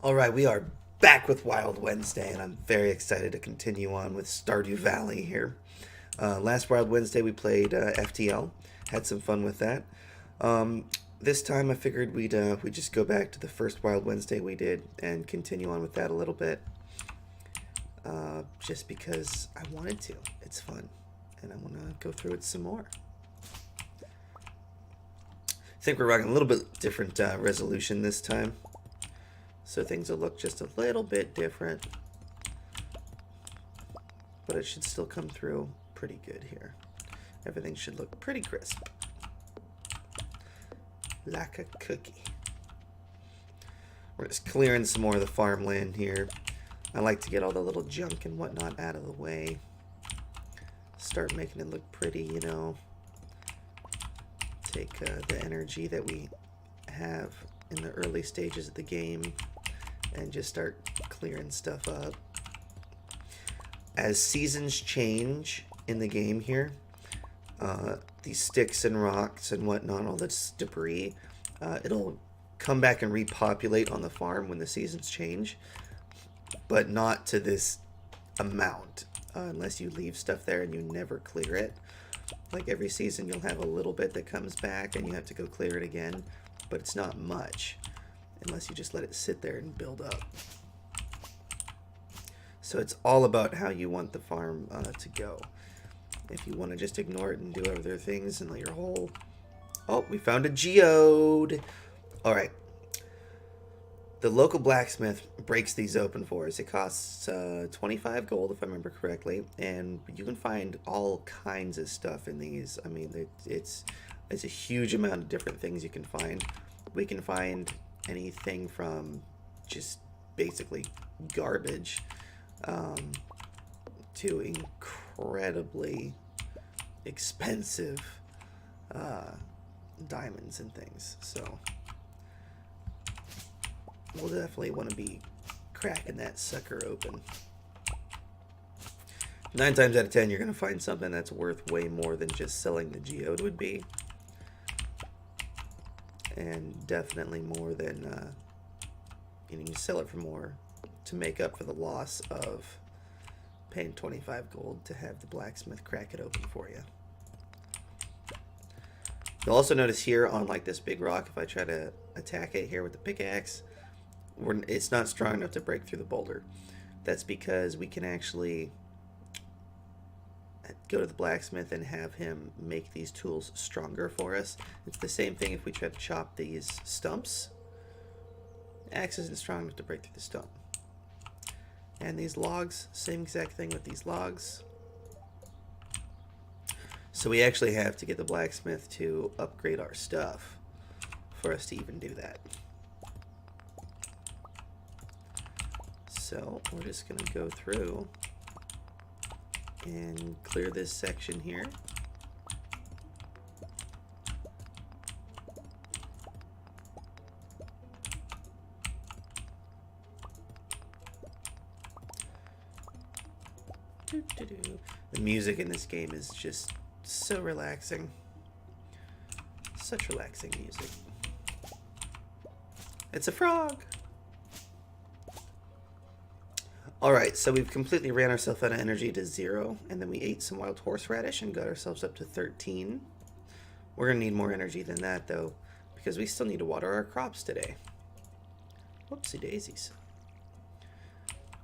Alright, we are back with Wild Wednesday, and I'm very excited to continue on with Stardew Valley here. Last Wild Wednesday we played FTL, had some fun with that. This time I figured we'd just go back to the first Wild Wednesday we did and continue on with that a little bit. Just because I wanted to. It's fun, and I want to go through it some more. I think we're rocking a little bit different resolution this time. So things will look just a little bit different. But it should still come through pretty good here. Everything should look pretty crisp. Like a cookie. We're just clearing some more of the farmland here. I like to get all the little junk and whatnot out of the way. Start making it look pretty, you know. Take the energy that we have in the early stages of the game and just start clearing stuff up. As seasons change in the game here, these sticks and rocks and whatnot, all this debris, it'll come back and repopulate on the farm when the seasons change, but not to this amount, unless you leave stuff there and you never clear it. Like every season you'll have a little bit that comes back and you have to go clear it again, but it's not much unless you just let it sit there and build up. So it's all about how you want the farm to go. If you want to just ignore it and do other things and let your whole... Oh, we found a geode! Alright. The local blacksmith breaks these open for us. It costs 25 gold, if I remember correctly, and you can find all kinds of stuff in these. I mean, it's a huge amount of different things you can find. We can find anything from just basically garbage to incredibly expensive diamonds and things. So we'll definitely want to be cracking that sucker open. 9 times out of 10 you're going to find something that's worth way more than just selling the geode would be. And definitely more than you can sell it for more to make up for the loss of paying 25 gold to have the blacksmith crack it open for you. You'll also notice here on like this big rock, if I try to attack it here with the pickaxe, it's not strong enough to break through the boulder. That's because we can actually go to the blacksmith and have him make these tools stronger for us. It's the same thing if we try to chop these stumps. The axe isn't strong enough to break through the stump. And these logs, same exact thing with these logs. So we actually have to get the blacksmith to upgrade our stuff for us to even do that. So we're just going to go through and clear this section here. The music in this game is just so relaxing. Such relaxing music. It's a frog! Alright, so we've completely ran ourselves out of energy to 0, and then we ate some wild horseradish and got ourselves up to 13. We're going to need more energy than that, though, because we still need to water our crops today. Whoopsie daisies.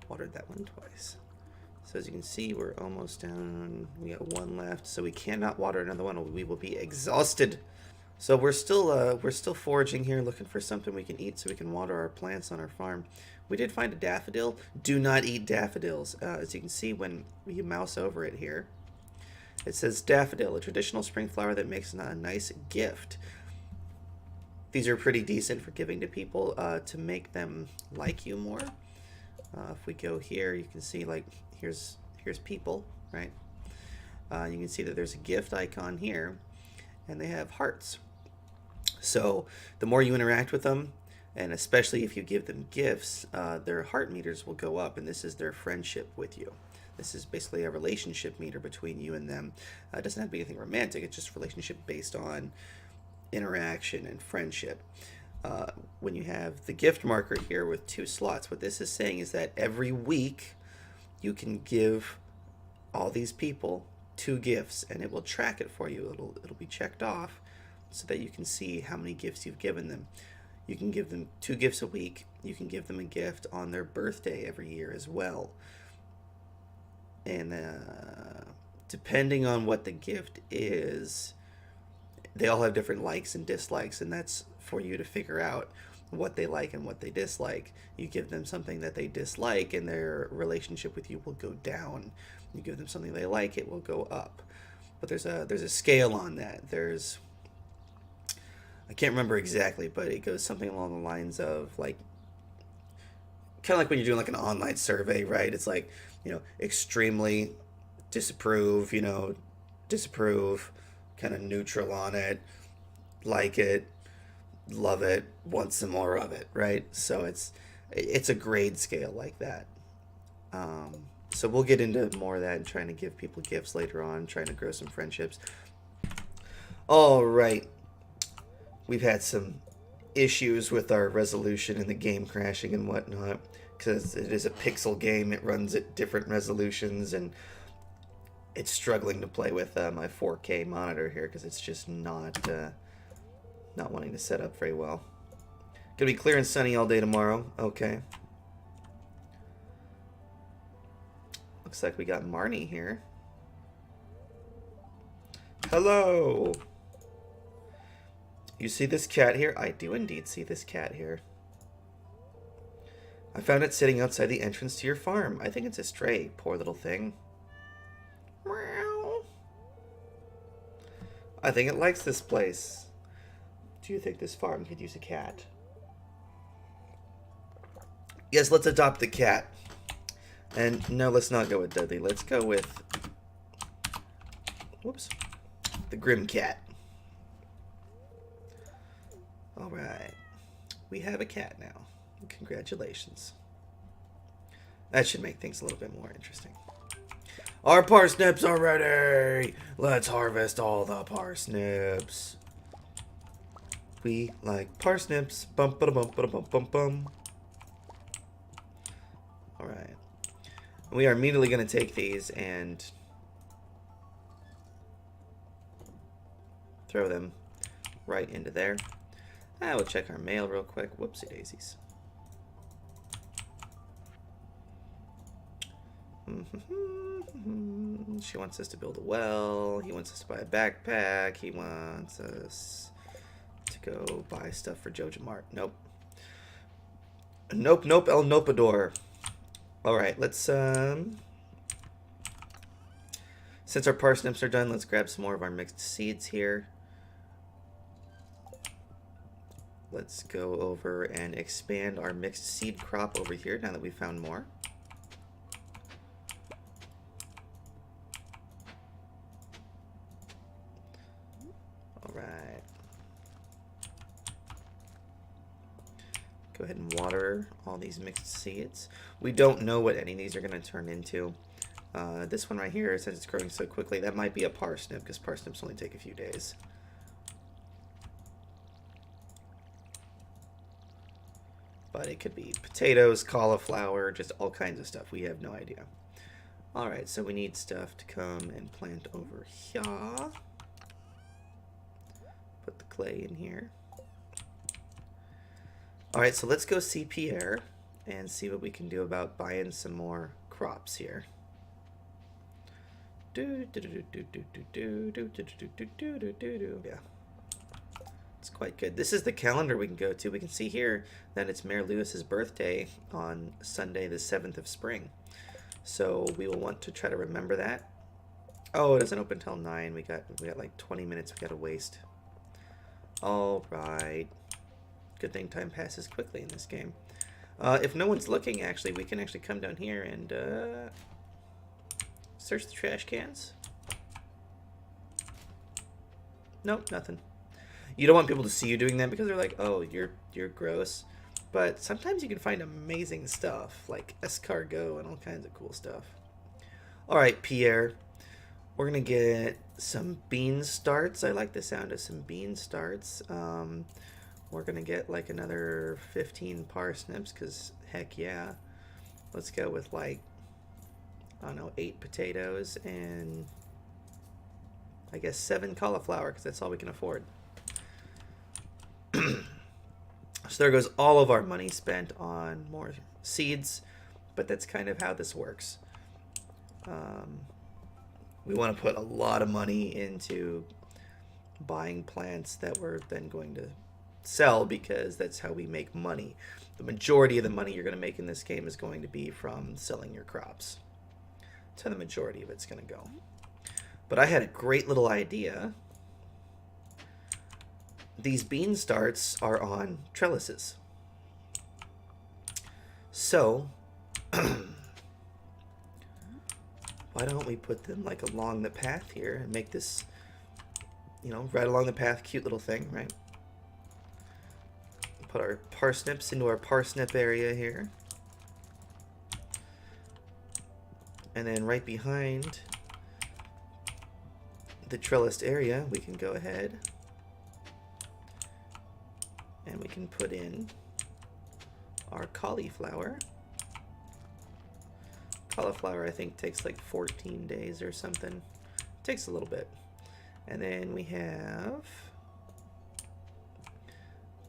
Watered that one twice. So as you can see, we're almost down. We got 1 left, so we cannot water another one, or we will be exhausted. So we're still foraging here, looking for something we can eat so we can water our plants on our farm. We did find a daffodil. Do not eat daffodils. As you can see when you mouse over it here, it says daffodil, a traditional spring flower that makes a nice gift. These are pretty decent for giving to people to make them like you more. If we go here, you can see like here's people, right? You can see that there's a gift icon here, and they have hearts. So the more you interact with them, and especially if you give them gifts, their heart meters will go up, and this is their friendship with you. This is basically a relationship meter between you and them. It doesn't have to be anything romantic. It's just a relationship based on interaction and friendship. when you have the gift marker here with 2 slots, what this is saying is that every week you can give all these people 2 gifts, and it will track it for you. It'll be checked off so that you can see how many gifts you've given them. You can give them 2 gifts a week. You can give them a gift on their birthday every year as well. And depending on what the gift is, they all have different likes and dislikes, and that's for you to figure out what they like and what they dislike. You give them something that they dislike, and their relationship with you will go down. You give them something they like, it will go up. But there's a scale on that. I can't remember exactly, but it goes something along the lines of like, kind of like when you're doing like an online survey, right? It's like, extremely disapprove, disapprove, kind of neutral on it, like it, love it, want some more of it, right? So it's a grade scale like that. So we'll get into more of that and trying to give people gifts later on, trying to grow some friendships. All right. We've had some issues with our resolution and the game crashing and whatnot, because it is a pixel game. It runs at different resolutions, and it's struggling to play with my 4K monitor here because it's just not wanting to set up very well. Gonna be clear and sunny all day tomorrow. Okay. Looks like we got Marnie here. Hello. You see this cat here? I do indeed see this cat here. I found it sitting outside the entrance to your farm. I think it's a stray. Poor little thing. Meow. I think it likes this place. Do you think this farm could use a cat? Yes, let's adopt the cat. And no, let's not go with Dudley. Let's go with... Whoops. The Grim Cat. Alright. We have a cat now. Congratulations. That should make things a little bit more interesting. Our parsnips are ready! Let's harvest all the parsnips. We like parsnips. Bum ba bum ba bum bum bum. Alright. We are immediately going to take these and throw them right into there. We'll check our mail real quick. Whoopsie daisies. She wants us to build a well. He wants us to buy a backpack. He wants us to go buy stuff for Joja Mart. Nope. Nope, nope, El Nopador. Alright, let's, since our parsnips are done, let's grab some more of our mixed seeds here. Let's go over and expand our mixed seed crop over here now that we found more. Alright. Go ahead and water all these mixed seeds. We don't know what any of these are going to turn into. This one right here, since it's growing so quickly, that might be a parsnip, because parsnips only take a few days. But it could be potatoes, cauliflower, just all kinds of stuff. We have no idea. Alright, so we need stuff to come and plant over here. Put the clay in here. Alright, so let's go see Pierre and see what we can do about buying some more crops here. Yeah. It's quite good. This is the calendar we can go to. We can see here that it's Mayor Lewis's birthday on Sunday the 7th of spring. So we will want to try to remember that. Oh, it doesn't open till 9. We got like 20 minutes we got to waste. All right. Good thing time passes quickly in this game. If no one's looking, actually, we can actually come down here and search the trash cans. Nope, nothing. You don't want people to see you doing that because they're like, oh, you're gross. But sometimes you can find amazing stuff, like escargot and all kinds of cool stuff. All right, Pierre. We're going to get some bean starts. I like the sound of some bean starts. We're going to get like another 15 parsnips because heck yeah. Let's go with like, I don't know, 8 potatoes and I guess 7 cauliflower because that's all we can afford. So there goes all of our money spent on more seeds, but that's kind of how this works. We want to put a lot of money into buying plants that we're then going to sell because that's how we make money. The majority of the money you're going to make in this game is going to be from selling your crops. That's how the majority of it's going to go. But I had a great little idea. These bean starts are on trellises. So, why don't we put them like along the path here and make this, you know, right along the path, cute little thing, right? Put our parsnips into our parsnip area here. And then right behind the trellised area, we can go ahead and we can put in our cauliflower. Cauliflower, I think, takes like 14 days or something. It takes a little bit. And then we have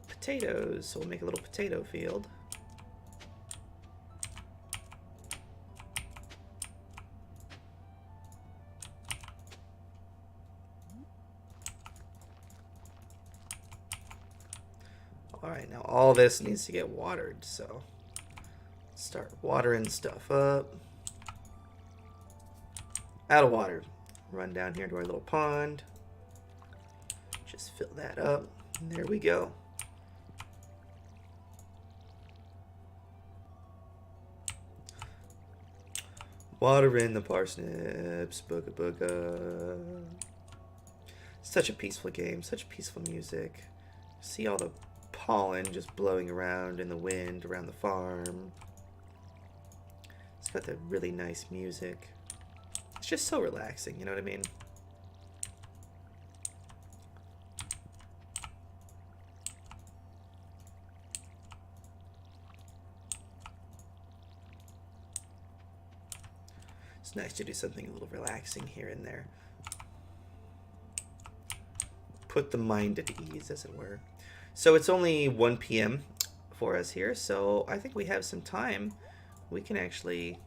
potatoes, so we'll make a little potato field. Alright, now all this needs to get watered, so start watering stuff up. Out of water. Run down here to our little pond. Just fill that up. And there we go. Water in the parsnips. Booga booga. Such a peaceful game. Such peaceful music. See all the pollen just blowing around in the wind around the farm. It's got that really nice music. It's just so relaxing, you know what I mean? It's nice to do something a little relaxing here and there. Put the mind at ease, as it were. So it's only 1 p.m. for us here, so I think we have some time. We can actually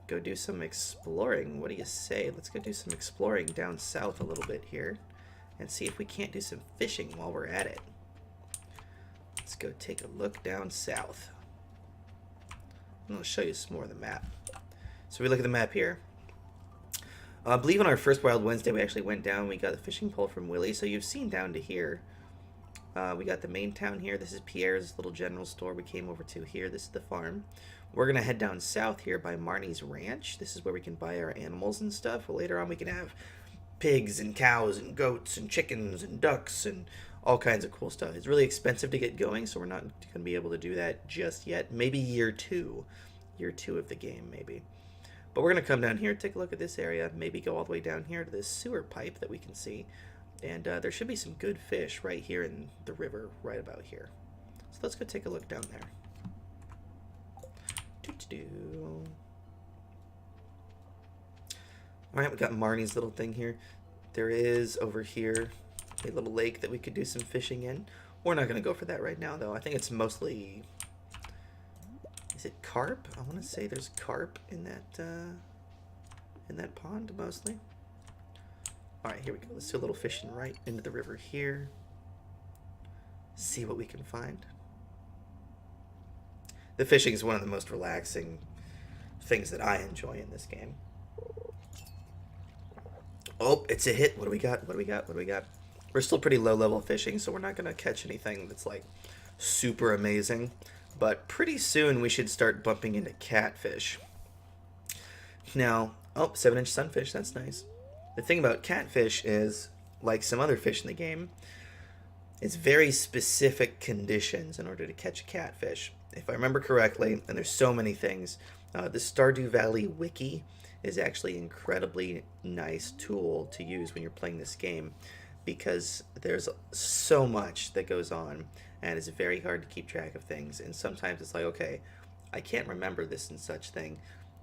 go do some exploring. What do you say? Let's go do some exploring down south a little bit here and see if we can't do some fishing while we're at it. Let's go take a look down south. I'm going to show you some more of the map. So we look at the map here. I believe on our first Wild Wednesday we actually went down. We got the fishing pole from Willie, so you've seen down to here. We got the main town here. This is Pierre's little general store we came over to here. This is the farm. We're going to head down south here by Marnie's ranch. This is where we can buy our animals and stuff. Later on we can have pigs and cows and goats and chickens and ducks and all kinds of cool stuff. It's really expensive to get going, so we're not going to be able to do that just yet. Maybe year two of the game, maybe. But we're going to come down here, take a look at this area, maybe go all the way down here to this sewer pipe that we can see. And there should be some good fish right here in the river, right about here. So let's go take a look down there. Alright, we got Marnie's little thing here. There is, over here, a little lake that we could do some fishing in. We're not going to go for that right now, though. I think it's mostly... Is it carp? I want to say there's carp in that pond, mostly. Alright, here we go. Let's do a little fishing right into the river here. See what we can find. The fishing is one of the most relaxing things that I enjoy in this game. Oh, it's a hit. What do we got? What do we got? What do we got? We're still pretty low level fishing, so we're not going to catch anything that's like super amazing. But pretty soon we should start bumping into catfish. Now, oh, 7-inch sunfish. That's nice. The thing about catfish is, like some other fish in the game, it's very specific conditions in order to catch a catfish. If I remember correctly, and there's so many things, the Stardew Valley wiki is actually an incredibly nice tool to use when you're playing this game. because there's so much that goes on, and it's very hard to keep track of things. And sometimes it's like, okay, I can't remember this and such thing.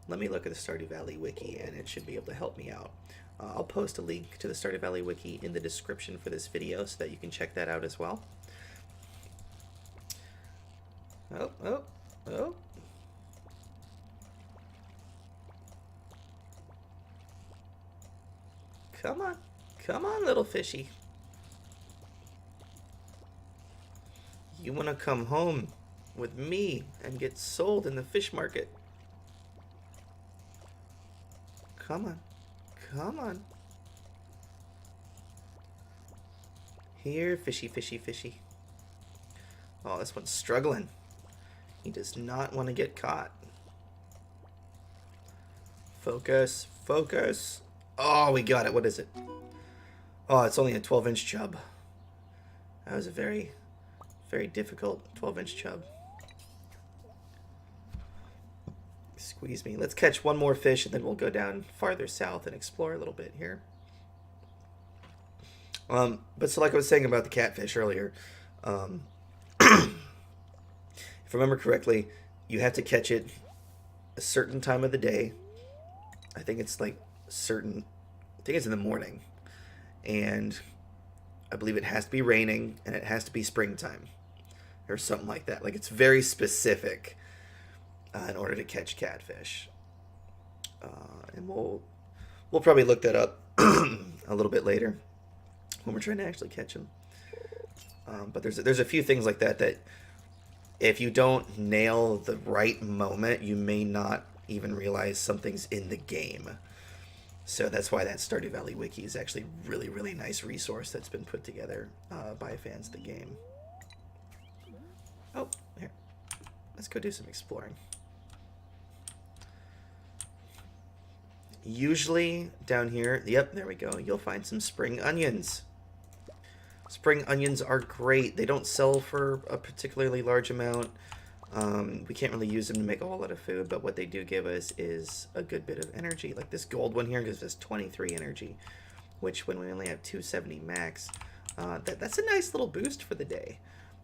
Let me look at the Stardew Valley wiki, and it should be able to help me out. I'll post a link to the Stardew Valley wiki in the description for this video so that you can check that out as well. Oh, oh, oh. Come on. Come on, little fishy. You want to come home with me and get sold in the fish market. Come on. Come on. Here, fishy, fishy, fishy. Oh, this one's struggling. He does not want to get caught. Focus, focus. Oh, we got it. What is it? Oh, it's only a 12-inch chub. That was a very, very difficult 12-inch chub. Squeeze me. Let's catch one more fish and then we'll go down farther south and explore a little bit here. But so like I was saying about the catfish earlier, if I remember correctly, you have to catch it a certain time of the day. I think it's like I think it's in the morning. And I believe it has to be raining and it has to be springtime or something like that. Like, it's very specific in order to catch catfish. And we'll probably look that up a little bit later when we're trying to actually catch them. But there's a few things like that if you don't nail the right moment, you may not even realize something's in the game. So that's why that Stardew Valley wiki is actually really, really nice resource that's been put together by fans of the game. Oh, here. Let's go do some exploring. Usually down here, yep, there we go, you'll find some spring onions. Spring onions are great. They don't sell for a particularly large amount. We can't really use them to make a whole lot of food, but what they do give us is a good bit of energy. Like this gold one here gives us 23 energy, which when we only have 270 max, that's a nice little boost for the day.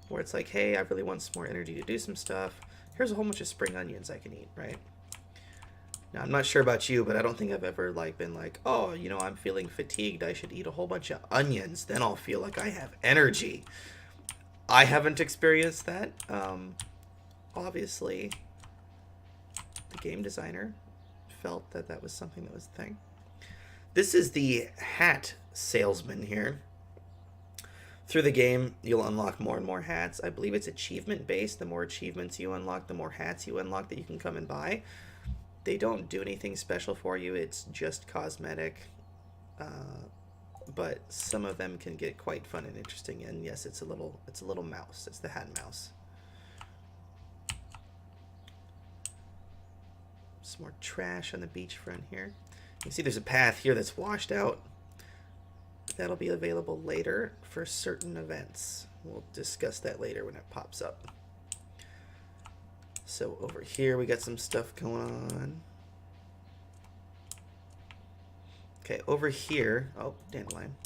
Where it's like, hey, I really want some more energy to do some stuff. Here's a whole bunch of spring onions I can eat, right? Now, I'm not sure about you, but I don't think I've ever been like, oh, you know, I'm feeling fatigued. I should eat a whole bunch of onions. Then I'll feel like I have energy. I haven't experienced that. Obviously, the game designer felt that that was something that was a thing. This is the hat salesman here. Through the game, you'll unlock more and more hats. I believe it's achievement-based. The more achievements you unlock, the more hats you unlock that you can come and buy. They don't do anything special for you. It's just cosmetic. But some of them can get quite fun and interesting. And yes, it's a little mouse. It's the hat mouse. Some more trash on the beachfront here. You can see there's a path here that's washed out. That'll be available later for certain events. We'll discuss that later when it pops up. So over here we got some stuff going on. Okay, over here, oh, dandelion.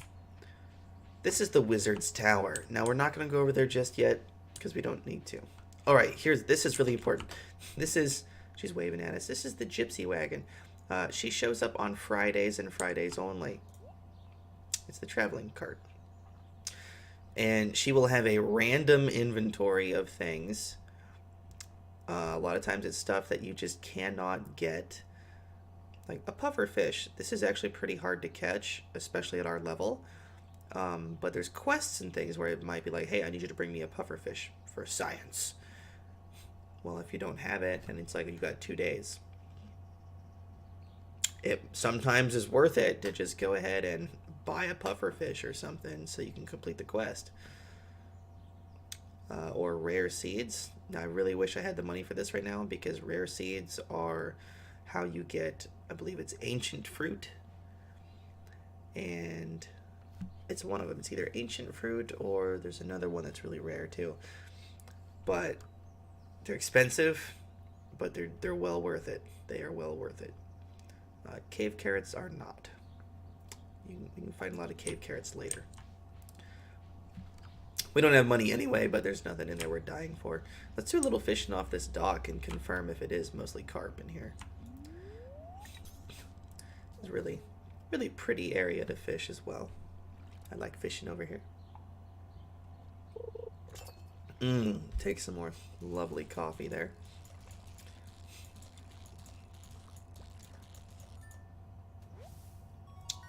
This is the Wizard's Tower. Now we're not going to go over there just yet because we don't need to. All right, this is really important. This is, she's waving at us. This is the Gypsy Wagon. She shows up on Fridays and Fridays only. It's the traveling cart. And she will have a random inventory of things. A lot of times it's stuff that you just cannot get. Like a puffer fish. This is actually pretty hard to catch, especially at our level. But there's quests and things where it might be like, hey, I need you to bring me a puffer fish for science. Well, if you don't have it, and it's like you got 2 days. It sometimes is worth it to just go ahead and buy a puffer fish or something so you can complete the quest. Or rare seeds. Now, I really wish I had the money for this right now because rare seeds are how you get, I believe it's ancient fruit. And it's one of them. It's either ancient fruit or there's another one that's really rare too. But they're expensive, but they're well worth it. They are well worth it. Cave carrots are not. You can find a lot of cave carrots later. We don't have money anyway, but there's nothing in there we're dying for. Let's do a little fishing off this dock and confirm if it is mostly carp in here. It's a really, really pretty area to fish as well. I like fishing over here. Take some more lovely coffee there.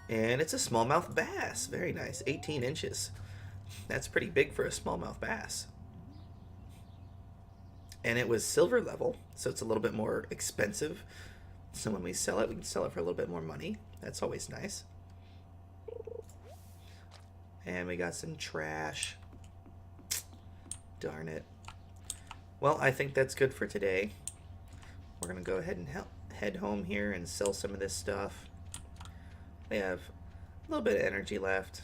And it's a smallmouth bass. Very nice. 18 inches. That's pretty big for a smallmouth bass. And it was silver level, so it's a little bit more expensive. So when we sell it, we can sell it for a little bit more money. That's always nice. And we got some trash. Darn it. Well, I think that's good for today. We're going to go ahead and head home here and sell some of this stuff. We have a little bit of energy left.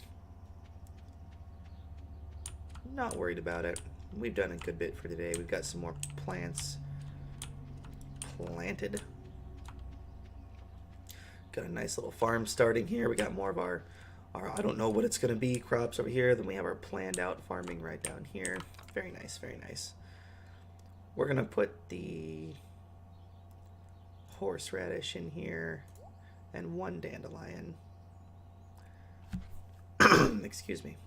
Not worried about it. We've done a good bit for today. We've got some more plants planted. Got a nice little farm starting here. We got more of our I don't know what it's going to be, crops over here. Then we have our planned out farming right down here. Very nice, very nice. We're going to put the horseradish in here and one dandelion. Excuse me.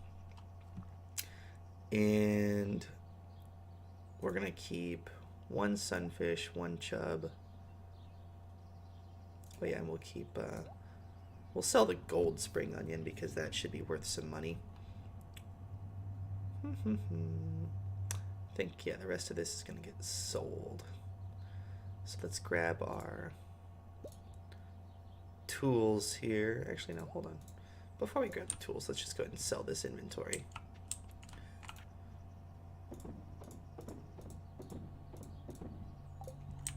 And we're going to keep one sunfish, one chub. Oh yeah, and we'll keep... we'll sell the gold spring onion because that should be worth some money. I think, yeah, the rest of this is going to get sold. So let's grab our tools here. Actually, no, hold on. Before we grab the tools, let's just go ahead and sell this inventory.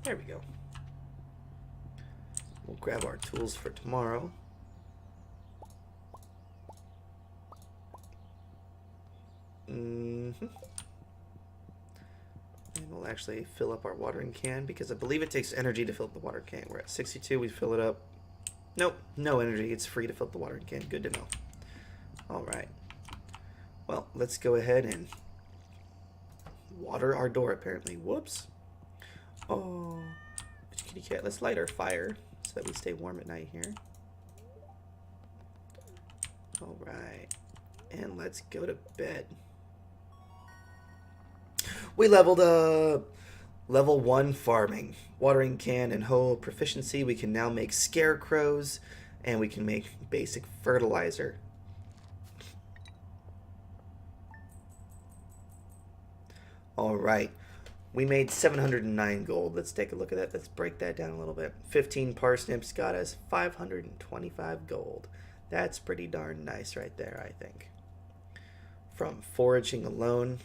There we go. We'll grab our tools for tomorrow. And we'll actually fill up our watering can because I believe it takes energy to fill up the water can. We're at 62, we fill it up. Nope, no energy. It's free to fill up the watering can. Good to know. Alright. Well, let's go ahead and water our door apparently. Whoops. Oh, kitty cat. Let's light our fire so that we stay warm at night here. Alright. And let's go to bed. We leveled up. Level 1 farming. Watering can and hoe proficiency. We can now make scarecrows and we can make basic fertilizer. Alright. We made 709 gold. Let's take a look at that. Let's break that down a little bit. 15 parsnips got us 525 gold. That's pretty darn nice right there, I think. From foraging alone.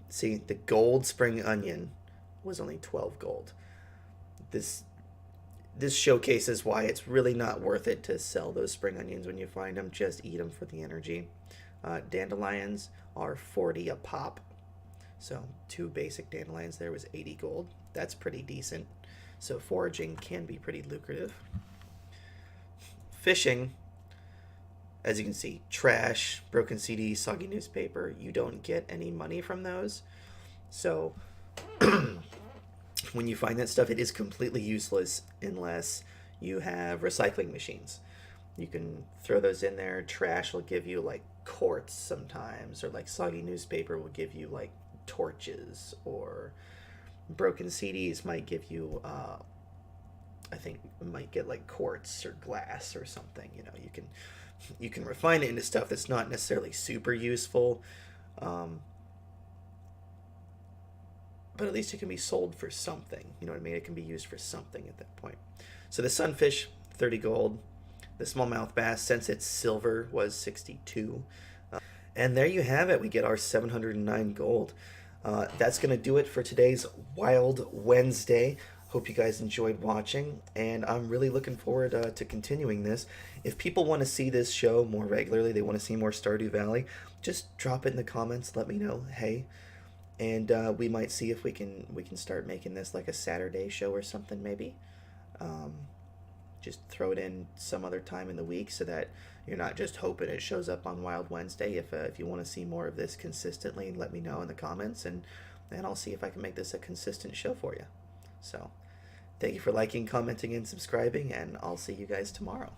See, the gold spring onion was only 12 gold. This showcases why it's really not worth it to sell those spring onions when you find them. Just eat them for the energy. Dandelions are 40 a pop. So 2 basic dandelions there was 80 gold. That's pretty decent. So foraging can be pretty lucrative. Fishing, as you can see, trash, broken CD, soggy newspaper, you don't get any money from those. So when you find that stuff, it is completely useless unless you have recycling machines. You can throw those in there. Trash will give you like quartz sometimes, or like soggy newspaper will give you like torches, or broken CDs might give you I think might get like quartz or glass or something. You know, you can refine it into stuff that's not necessarily super useful, but at least it can be sold for something. You know what I mean? It can be used for something at that point. So the sunfish, 30 gold. The smallmouth bass, since it's silver, was 62. And there you have it. We get our 709 gold. That's going to do it for today's Wild Wednesday. Hope you guys enjoyed watching, and I'm really looking forward to continuing this. If people want to see this show more regularly, they want to see more Stardew Valley, just drop it in the comments. Let me know, hey, and we might see if we can start making this like a Saturday show or something, maybe. just throw it in some other time in the week so that you're not just hoping it shows up on Wild Wednesday. If you want to see more of this consistently, let me know in the comments, and I'll see if I can make this a consistent show for you. So, thank you for liking, commenting, and subscribing, and I'll see you guys tomorrow.